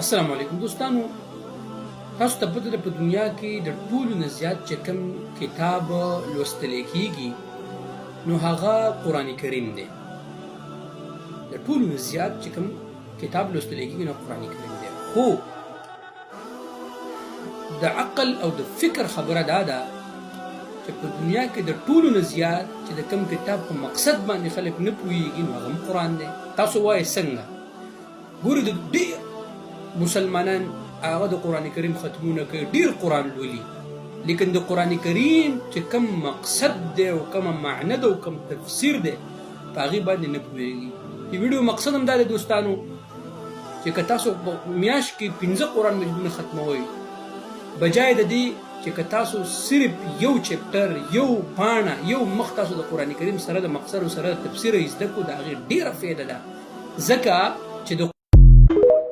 السلام علیکم دوستانو، تاسو ته پته ده په دنیا کې د ټولو نه زیات چې کوم کتاب لوستل کېږي نو هغه قرآن کریم دی. د ټولو نه زیات چې کوم کتاب لوستل کېږي نو قرآن کریم دی. خو د عقل او د فکر خبره دا ده چې په دنیا کې د ټولو نه زیات چې د کوم کتاب په مقصد باندې خلک نه پوهېږي نو هغه هم قرآن دی. تاسو وایئ څنګه؟ ګورئ، د ډېر مسلمانان هغه د قرآن کریم ختمونه کوي، ډېر قرآن لولي، لیکن د قرآن کریم چې کوم مقصد دی او کومه معنی ده او کوم تفسیر دی په هغې باندې نه پوهېږي. د ویډیو مقصد هم دا دی دوستانو چې که تاسو په میاشت کې 15 قرآن مجمونه ختموئ، بجای د دې چې که تاسو صرف یو چپټر، یو پاڼه، یو مخ تاسو د قرآن کریم سره د مقصد او سره د تفسیر یې زده کړو، د هغې ډېره فایده ده. ځکه چې د